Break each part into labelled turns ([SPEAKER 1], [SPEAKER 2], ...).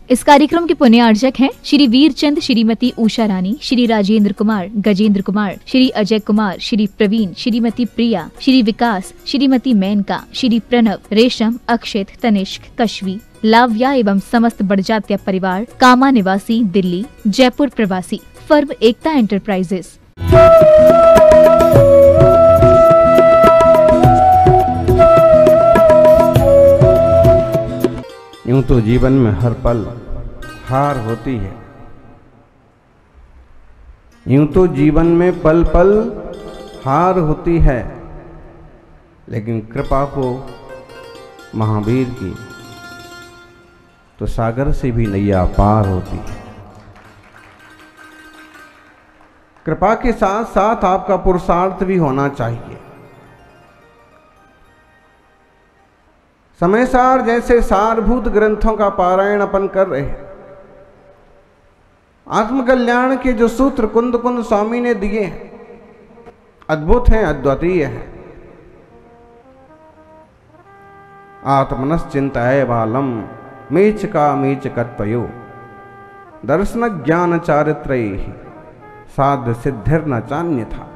[SPEAKER 1] इस कार्यक्रम के पुण्यार्चक हैं श्री वीरचंद, श्रीमती उषा रानी, श्री राजेंद्र कुमार, गजेंद्र कुमार, श्री अजय कुमार, श्री प्रवीण, श्रीमती प्रिया, श्री विकास, श्रीमती मेनका, श्री प्रणव, रेशम, अक्षित, तनिष्क, कश्वी, लाव्या एवं समस्त बड़जात्या परिवार, कामा निवासी, दिल्ली, जयपुर प्रवासी, फर्म एकता एंटरप्राइजेस।
[SPEAKER 2] यूं तो जीवन में हर पल हार होती है, यूं तो जीवन में पल पल हार होती है, लेकिन कृपा को महावीर की तो सागर से भी नैया पार होती है। कृपा के साथ साथ आपका पुरुषार्थ भी होना चाहिए। समय सार जैसे सारभूत ग्रंथों का पारायण अपन कर रहे हैं। आत्मकल्याण के जो सूत्र कुंद कुंद स्वामी ने दिए हैं, अद्भुत हैं, अद्वितीय हैं। आत्मनश्चिंताय बालम मीच का मीच कत्वयो दर्शन ज्ञान चारित्रैहि साध सिद्धिर न चान्य था।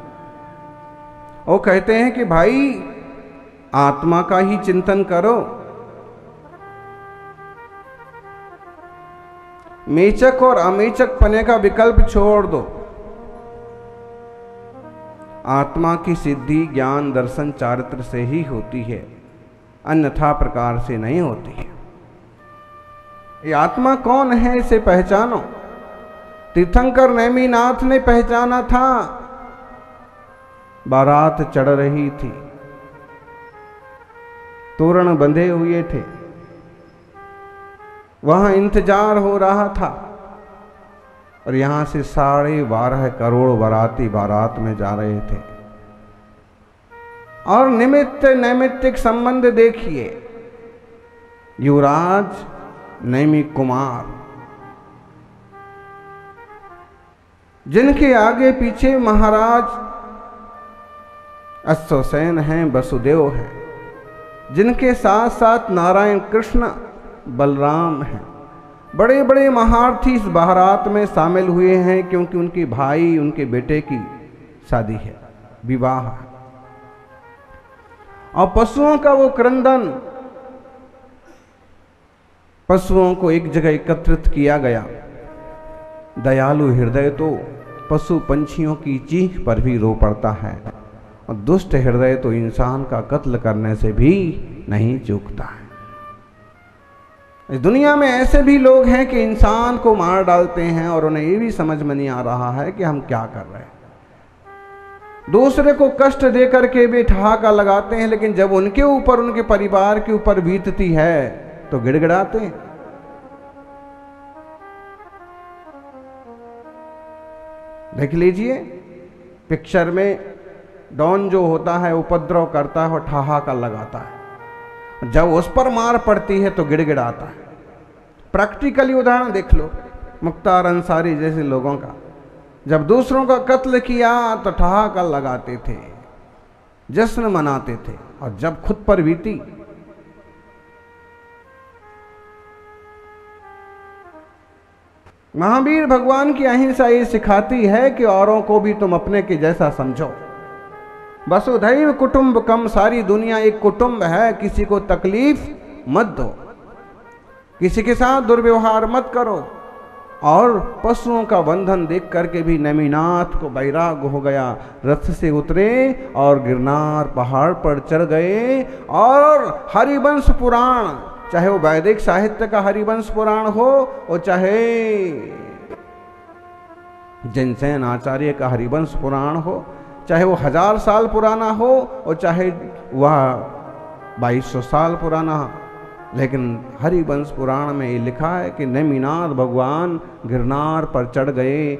[SPEAKER 2] वो कहते हैं कि भाई आत्मा का ही चिंतन करो, मेचक और अमेचक पने का विकल्प छोड़ दो। आत्मा की सिद्धि ज्ञान दर्शन चारित्र से ही होती है, अन्यथा प्रकार से नहीं होती है। ये आत्मा कौन है, इसे पहचानो। तीर्थंकर नेमिनाथ ने पहचाना था। बारात चढ़ रही थी, तोरण बंधे हुए थे, वहां इंतजार हो रहा था और यहां से 12.5 करोड़ बाराती बारात में जा रहे थे। और निमित्त नैमित्तिक संबंध देखिए। युवराज नेमि कुमार, जिनके आगे पीछे महाराज अश्वसेन हैं, वसुदेव हैं, जिनके साथ साथ नारायण कृष्ण बलराम हैं। बड़े बड़े महारथी इस बारात में शामिल हुए हैं, क्योंकि उनके भाई उनके बेटे की शादी है, विवाह है। और पशुओं का वो क्रंदन, पशुओं को एक जगह एकत्रित किया गया। दयालु हृदय तो पशु पंछियों की चीख पर भी रो पड़ता है, और दुष्ट हृदय तो इंसान का कत्ल करने से भी नहीं चूकता है। इस दुनिया में ऐसे भी लोग हैं कि इंसान को मार डालते हैं और उन्हें ये भी समझ में नहीं आ रहा है कि हम क्या कर रहे हैं। दूसरे को कष्ट दे करके भी ठहाका लगाते हैं, लेकिन जब उनके ऊपर, उनके परिवार के ऊपर बीतती है तो गिड़गिड़ाते हैं। देख लीजिए, पिक्चर में डॉन जो होता है उपद्रव करता है और ठहाका लगाता है, जब उस पर मार पड़ती है तो गिड़गिड़ाता है। प्रैक्टिकली उदाहरण देख लो मुख्तार अंसारी जैसे लोगों का। जब दूसरों का कत्ल किया तो ठहाका लगाते थे, जश्न मनाते थे, और जब खुद पर बीती महावीर भगवान की अहिंसा ये सिखाती है कि औरों को भी तुम अपने के जैसा समझो। वसुधैव कुटुंबकम, सारी दुनिया एक कुटुंब है, किसी को तकलीफ मत दो, किसी के साथ दुर्व्यवहार मत करो। और पशुओं का बंधन देख करके भी नेमिनाथ को वैराग्य हो गया। रथ से उतरे और गिरनार पहाड़ पर चढ़ गए, और हरिवंश पुराण, चाहे वो वैदिक साहित्य का हरिवंश पुराण हो और चाहे जिनसेन आचार्य का हरिवंश पुराण हो, चाहे वो 1000 साल पुराना हो और चाहे वह 2200 साल पुराना हो, लेकिन हरिवंश पुराण में ये लिखा है कि नेमिनाथ भगवान गिरनार पर चढ़ गए,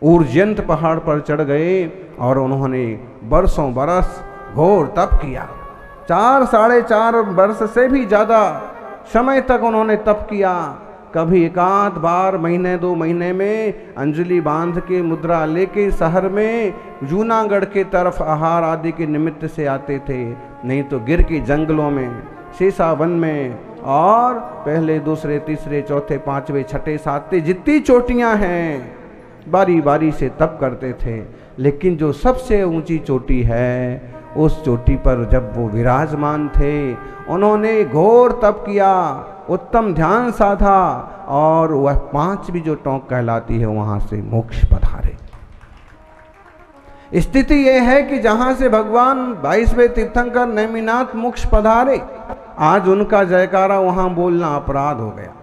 [SPEAKER 2] ऊर्जयंत पहाड़ पर चढ़ गए, और उन्होंने बरसों बरस घोर तप किया। 4-4.5 वर्ष से भी ज़्यादा समय तक उन्होंने तप किया। कभी एकाध बार महीने 2 महीने में अंजलि बांध के मुद्रा लेके शहर में जूनागढ़ के तरफ आहार आदि के निमित्त से आते थे, नहीं तो गिर के जंगलों में, शीशावन में और पहले दूसरे तीसरे चौथे पांचवे छठे सातवें जितनी चोटियां हैं बारी बारी से तप करते थे। लेकिन जो सबसे ऊंची चोटी है, उस चोटी पर जब वो विराजमान थे, उन्होंने घोर तप किया, उत्तम ध्यान साधा और वह 5वीं जो टोंक कहलाती है वहां से मोक्ष पधारे। स्थिति यह है कि जहां से भगवान 22वें तीर्थंकर नेमिनाथ मोक्ष पधारे, आज उनका जयकारा वहां बोलना अपराध हो गया।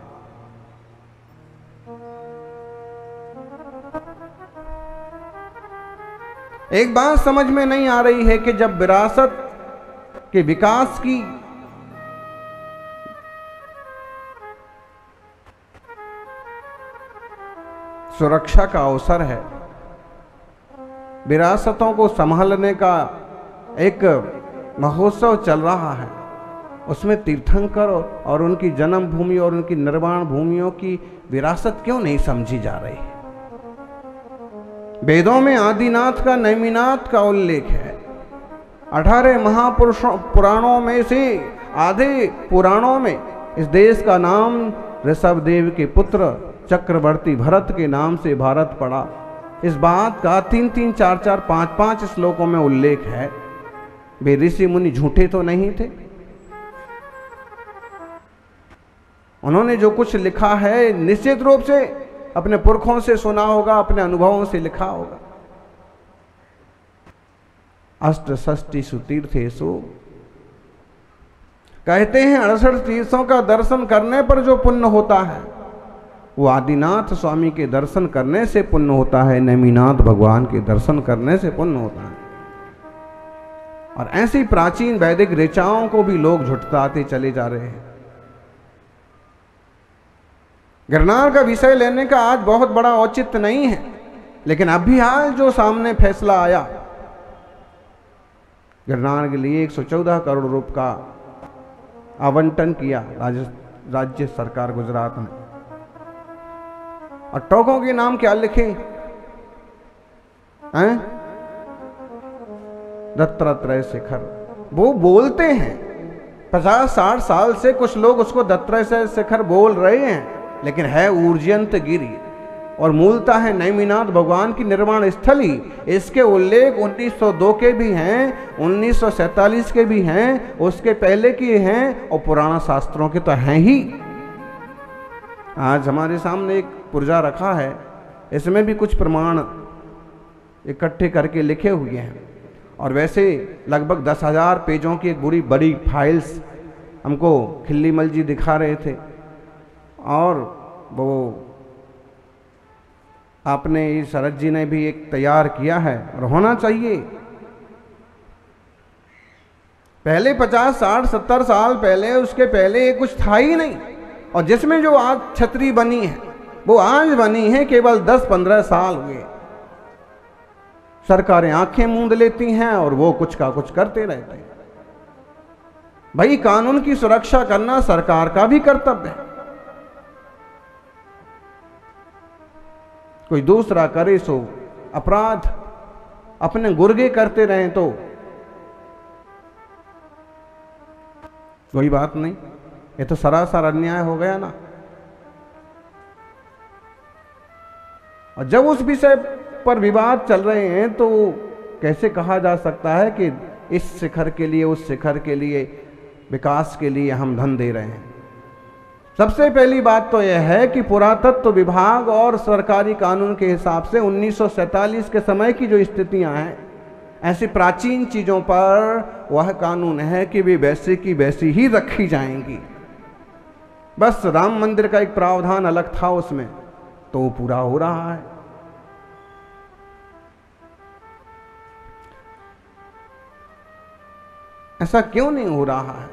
[SPEAKER 2] एक बात समझ में नहीं आ रही है कि जब विरासत के विकास की सुरक्षा का अवसर है, विरासतों को संभालने का एक महोत्सव चल रहा है, उसमें तीर्थंकर और उनकी जन्मभूमि और उनकी निर्वाण भूमियों की विरासत क्यों नहीं समझी जा रही है। वेदों में आदिनाथ का नेमिनाथ का उल्लेख है। 18 महापुरुषों पुराणों में से आधे पुराणों में इस देश का नाम ऋषभदेव के पुत्र चक्रवर्ती भरत के नाम से भारत पड़ा। इस बात का 3-3, 4-4, 5-5 श्लोकों में उल्लेख है। वे ऋषि मुनि झूठे तो नहीं थे। उन्होंने जो कुछ लिखा है निश्चित रूप से अपने पुरखों से सुना होगा, अपने अनुभवों से लिखा होगा। अष्टषष्टिषु तीर्थेषु कहते हैं 68 तीर्थों का दर्शन करने पर जो पुण्य होता है वो आदिनाथ स्वामी के दर्शन करने से पुण्य होता है, नेमिनाथ भगवान के दर्शन करने से पुण्य होता है। और ऐसी प्राचीन वैदिक ऋचाओं को भी लोग झुठलाते चले जा रहे हैं। गिरनार का विषय लेने का आज बहुत बड़ा औचित्य नहीं है, लेकिन अभी हाल जो सामने फैसला आया, गिरनार के लिए 114 करोड़ रुपए का आवंटन किया राज्य सरकार गुजरात ने। और टोकों के नाम क्या लिखे हैं? दत्तात्रेय शिखर। वो बोलते हैं 50-60 साल से कुछ लोग उसको दत्तात्रेय शिखर बोल रहे हैं, लेकिन है ऊर्जयंत गिरी और मूलतः है नेमिनाथ भगवान की निर्वाण स्थली। इसके उल्लेख 1902 के भी हैं, 1947 के भी हैं, उसके पहले के हैं और पुराण शास्त्रों के तो हैं ही। आज हमारे सामने एक पुर्जा रखा है, इसमें भी कुछ प्रमाण इकट्ठे करके लिखे हुए हैं। और वैसे लगभग 10,000 पेजों की एक बुरी बड़ी फाइल्स हमको खिल्लीमल जी दिखा रहे थे। और वो आपने शरद जी ने भी एक तैयार किया है और होना चाहिए। पहले 50, 60, 70 साल पहले, उसके पहले ये कुछ था ही नहीं। और जिसमें जो आज छतरी बनी है वो आज बनी है केवल 10-15 साल हुए। सरकारें आंखें मूंद लेती हैं और वो कुछ का कुछ करते रहते हैं। भाई, कानून की सुरक्षा करना सरकार का भी कर्तव्य है। कोई दूसरा करे सो अपराध, अपने गुर्गे करते रहें तो कोई बात नहीं। ये तो सरासर अन्याय हो गया ना। और जब उस विषय पर विवाद चल रहे हैं तो कैसे कहा जा सकता है कि इस शिखर के लिए, उस शिखर के लिए, विकास के लिए हम धन दे रहे हैं। सबसे पहली बात तो यह है कि पुरातत्व विभाग और सरकारी कानून के हिसाब से 1947 के समय की जो स्थितियां हैं, ऐसी प्राचीन चीजों पर वह कानून है कि वे वैसे की वैसी ही रखी जाएंगी। बस राम मंदिर का एक प्रावधान अलग था उसमें, तो वो पूरा हो रहा है। ऐसा क्यों नहीं हो रहा है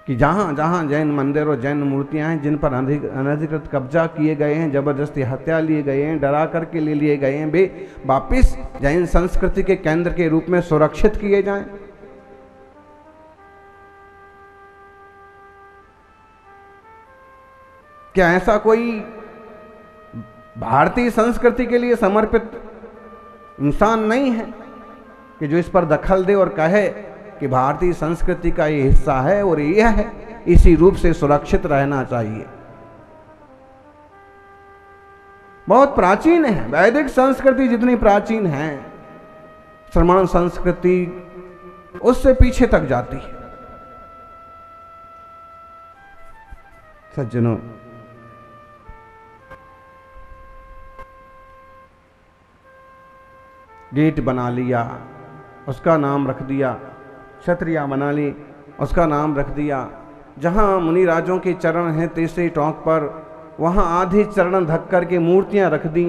[SPEAKER 2] कि जहां जहां जैन मंदिर और जैन मूर्तियां हैं जिन पर अनधिकृत कब्जा किए गए हैं, जबरदस्ती हत्या लिए गए हैं, डरा करके ले लिए गए हैं, वे वापिस जैन संस्कृति के केंद्र के रूप में सुरक्षित किए जाएं। क्या ऐसा कोई भारतीय संस्कृति के लिए समर्पित इंसान नहीं है कि जो इस पर दखल दे और कहे कि भारतीय संस्कृति का ये हिस्सा है और यह है, इसी रूप से सुरक्षित रहना चाहिए। बहुत प्राचीन है, वैदिक संस्कृति जितनी प्राचीन है, श्रमण संस्कृति उससे पीछे तक जाती है। सज्जनों, गेट बना लिया, उसका नाम रख दिया, क्षत्रिया बना ली, उसका नाम रख दिया। जहाँ मुनि राजों के चरण हैं तीसरी टोंक पर, वहाँ आधे चरण ढक कर के मूर्तियाँ रख दी,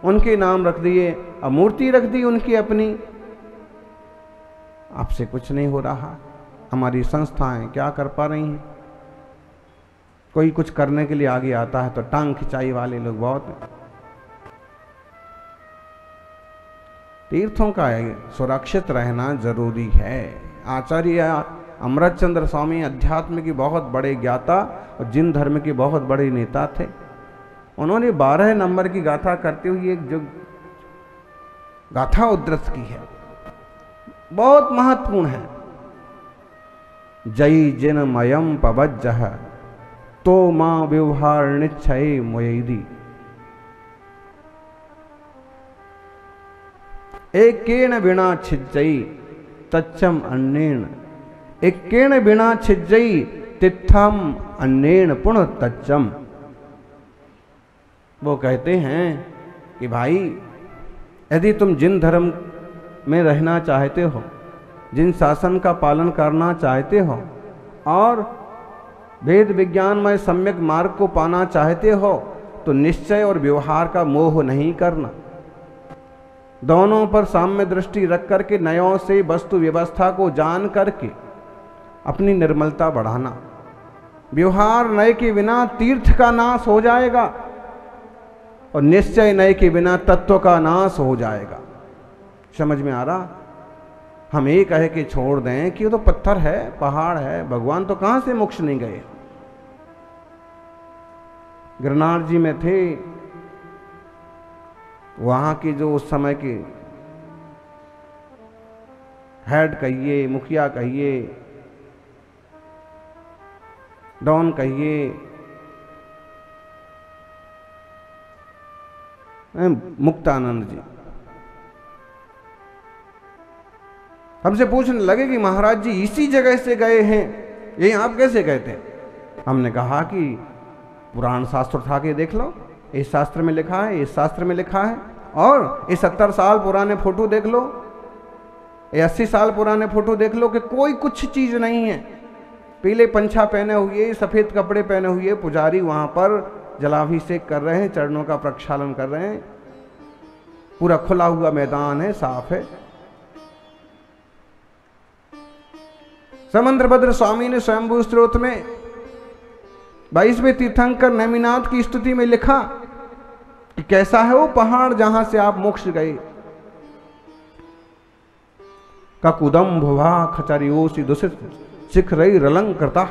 [SPEAKER 2] उनके नाम रख दिए, अब मूर्ति रख दी उनकी अपनी। आपसे कुछ नहीं हो रहा। हमारी संस्थाएं क्या कर पा रही हैं? कोई कुछ करने के लिए आगे आता है तो टांग खिंचाई वाले लोग बहुत हैं। तीर्थों का सुरक्षित रहना जरूरी है। आचार्य अमृतचंद्र स्वामी अध्यात्म के बहुत बड़े ज्ञाता और जिन धर्म के बहुत बड़े नेता थे। उन्होंने 12 नंबर की गाथा करते हुए एक जो गाथा उद्धृत की है, बहुत महत्वपूर्ण है। जय जिन मयम पवज्जह तो मां व्यवहार निश्चय मोयदी। एकेन बिना छिज्जई तच्चम अन्नेन, एकेन बिना छिज्जई तिथम अन्नेन पुनः तच्चम। वो कहते हैं कि भाई, यदि तुम जिन धर्म में रहना चाहते हो, जिन शासन का पालन करना चाहते हो और वेद विज्ञानमय सम्यक मार्ग को पाना चाहते हो, तो निश्चय और व्यवहार का मोह नहीं करना। दोनों पर साम्य दृष्टि रख करके नयों से वस्तु व्यवस्था को जान करके अपनी निर्मलता बढ़ाना। व्यवहार नय के बिना तीर्थ का नाश हो जाएगा और निश्चय नय के बिना तत्व का नाश हो जाएगा। समझ में आ रहा? हम ये कहे कि छोड़ दें कि वो तो पत्थर है, पहाड़ है, भगवान तो कहां से मोक्ष नहीं गए। गिरनार जी में थे, वहां के जो उस समय के हेड कहिए, मुखिया कहिए, डॉन कहिए, मुक्तानंद जी, हमसे पूछने लगे कि महाराज जी इसी जगह से गए हैं, यही आप कैसे कहते हैं? हमने कहा कि पुराण शास्त्र उठा के देख लो, इस शास्त्र में लिखा है, इस शास्त्र में लिखा है, और ये 70 साल पुराने फोटो देख लो, ये 80 साल पुराने फोटो देख लो कि कोई कुछ चीज नहीं है। पीले पंछा पहने हुए, सफेद कपड़े पहने हुए पुजारी वहां पर जलाभिषेक कर रहे हैं, चरणों का प्रक्षालन कर रहे हैं। पूरा खुला हुआ मैदान है, साफ है। समंद्रभद्र स्वामी ने स्वयंभू स्त्रोत में 22वें तीर्थंकर नेमिनाथ की स्तुति में लिखा कि कैसा है वो पहाड़ जहां से आप मोक्ष गए। ककुदम भुवा खचरियोसी दुषित शिखरई रलंकृता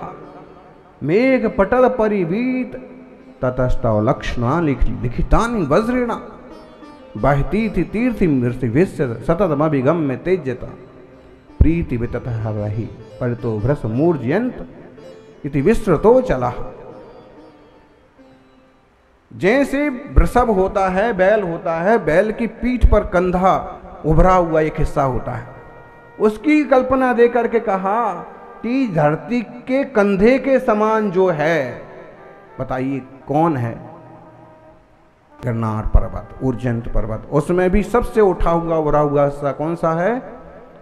[SPEAKER 2] मेघ पटल परिवीत ततस्तव लक्षणा लिखितानि वज्रेणा बहती थी तीर्थि मृत्युभ्य सततमभिगम में तेजता प्रीति वितत रही परितो भ्रस मूर्जयंत इति विस्तृतो चला। जैसे वृषभ होता है, बैल होता है, बैल की पीठ पर कंधा उभरा हुआ एक हिस्सा होता है, उसकी कल्पना दे करके कहा कि धरती के कंधे के समान जो है, बताइए कौन है? गिरनार पर्वत, उर्जंत पर्वत। उसमें भी सबसे उठा हुआ उभरा हुआ हिस्सा कौन सा है?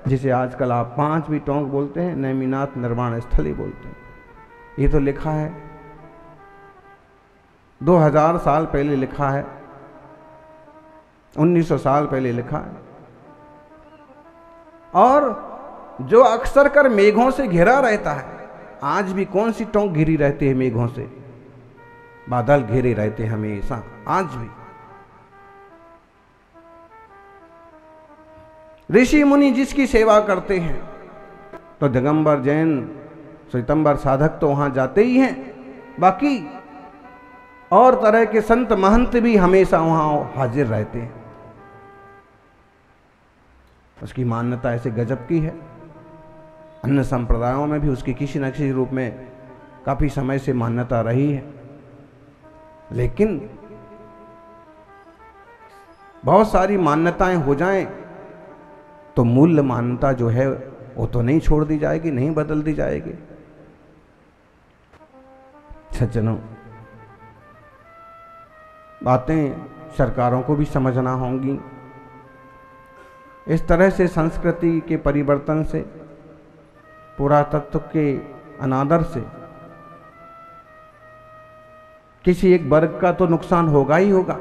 [SPEAKER 2] जिसे आजकल आप 5वीं टोंक बोलते हैं, नेमिनाथ निर्वाण स्थली बोलते हैं। ये तो लिखा है 2000 साल पहले लिखा है, 1900 साल पहले लिखा है। और जो अक्सर कर मेघों से घिरा रहता है, आज भी कौन सी टोंक घिरी रहती है मेघों से? बादल घिरे रहते हैं हमेशा, आज भी। ऋषि मुनि जिसकी सेवा करते हैं, तो दिगंबर जैन श्वेतंबर साधक तो वहां जाते ही हैं, बाकी और तरह के संत महंत भी हमेशा वहां हाजिर रहते हैं। उसकी मान्यता ऐसे गजब की है। अन्य संप्रदायों में भी उसकी किसी न किसी रूप में काफी समय से मान्यता रही है, लेकिन बहुत सारी मान्यताएं हो जाएं तो मूल मान्यता जो है वो तो नहीं छोड़ दी जाएगी, नहीं बदल दी जाएगी। सज्जनों, बातें सरकारों को भी समझना होंगी। इस तरह से संस्कृति के परिवर्तन से, पुरातत्व के अनादर से किसी एक वर्ग का तो नुकसान होगा ही होगा,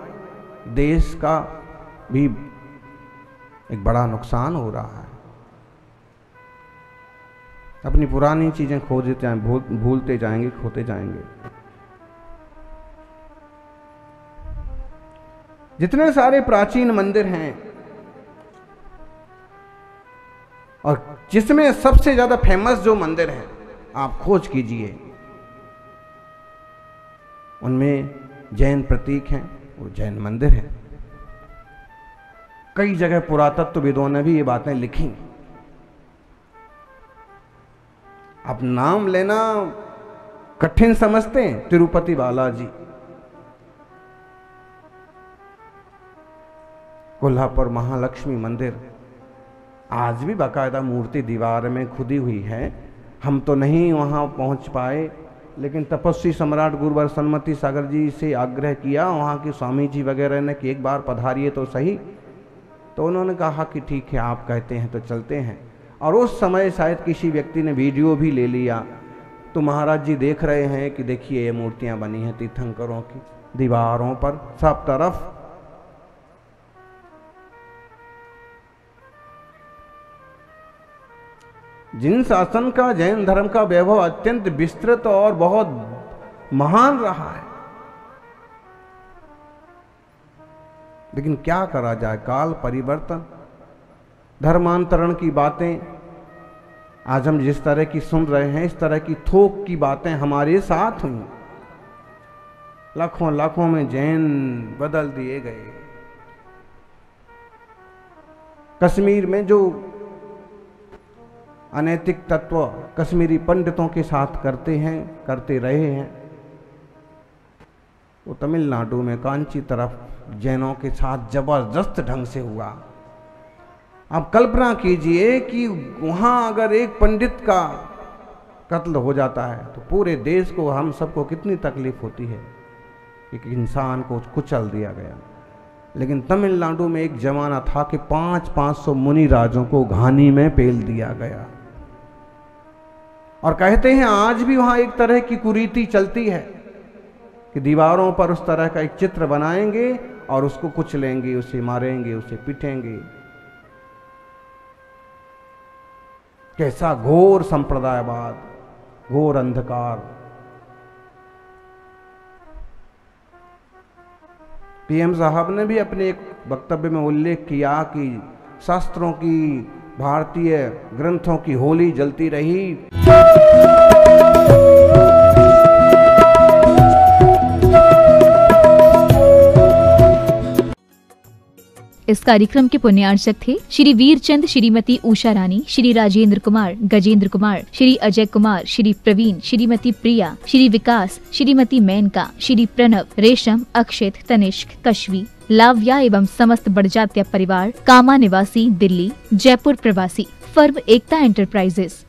[SPEAKER 2] देश का भी एक बड़ा नुकसान हो रहा है। अपनी पुरानी चीजें खो देते हैं, भूलते जाएंगे, खोते जाएंगे। जितने सारे प्राचीन मंदिर हैं और जिसमें सबसे ज्यादा फेमस जो मंदिर है आप खोज कीजिए, उनमें जैन प्रतीक हैं, वो जैन मंदिर हैं। कई जगह पुरातत्वविदों ने भी ये बातें लिखी। आप नाम लेना कठिन समझते हैं, तिरुपति बालाजी, कोल्हापुर महालक्ष्मी मंदिर, आज भी बाकायदा मूर्ति दीवार में खुदी हुई है। हम तो नहीं वहां पहुंच पाए, लेकिन तपस्वी सम्राट गुरुवर सन्मति सागर जी से आग्रह किया, वहाँ के स्वामी जी वगैरह ने कि एक बार पधारिए तो सही। तो उन्होंने कहा कि ठीक है, आप कहते हैं तो चलते हैं। और उस समय शायद किसी व्यक्ति ने वीडियो भी ले लिया, तो महाराज जी देख रहे हैं कि देखिए ये मूर्तियां बनी हैं तीर्थंकरों की, दीवारों पर सब तरफ। जिन शासन का जैन धर्म का वैभव अत्यंत विस्तृत और बहुत महान रहा है, लेकिन क्या करा जाए, काल परिवर्तन, धर्मांतरण की बातें आज हम जिस तरह की सुन रहे हैं, इस तरह की थोक की बातें हमारे साथ हुई। लाखों लाखों में जैन बदल दिए गए। कश्मीर में जो अनैतिक तत्व कश्मीरी पंडितों के साथ करते हैं, करते रहे हैं, वो तमिलनाडु में कांची तरफ जैनों के साथ जबरदस्त ढंग से हुआ। आप कल्पना कीजिए कि वहां अगर एक पंडित का कत्ल हो जाता है तो पूरे देश को, हम सबको कितनी तकलीफ होती है कि एक इंसान को कुचल दिया गया। लेकिन तमिलनाडु में एक जमाना था कि 500 मुनि राजों को घानी में पेल दिया गया। और कहते हैं आज भी वहां एक तरह की कुरीति चलती है कि दीवारों पर उस तरह का एक चित्र बनाएंगे और उसको कुचलेंगे, उसे मारेंगे, उसे पीटेंगे। कैसा घोर संप्रदायवाद, घोर अंधकार। पीएम साहब ने भी अपने एक वक्तव्य में उल्लेख किया कि शास्त्रों की, भारतीय ग्रंथों की होली जलती रही।
[SPEAKER 1] इस कार्यक्रम के पुण्यार्चक थे श्री वीरचंद, श्रीमती उषा रानी, श्री राजेंद्र कुमार, गजेंद्र कुमार, श्री अजय कुमार, श्री प्रवीण, श्रीमती प्रिया, श्री विकास, श्रीमती मेनका, श्री प्रणव, रेशम, अक्षित, तनिष्क, कश्वी, लाव्या एवं समस्त बड़जात्या परिवार, कामा निवासी, दिल्ली, जयपुर प्रवासी, फर्म एकता एंटरप्राइजेस।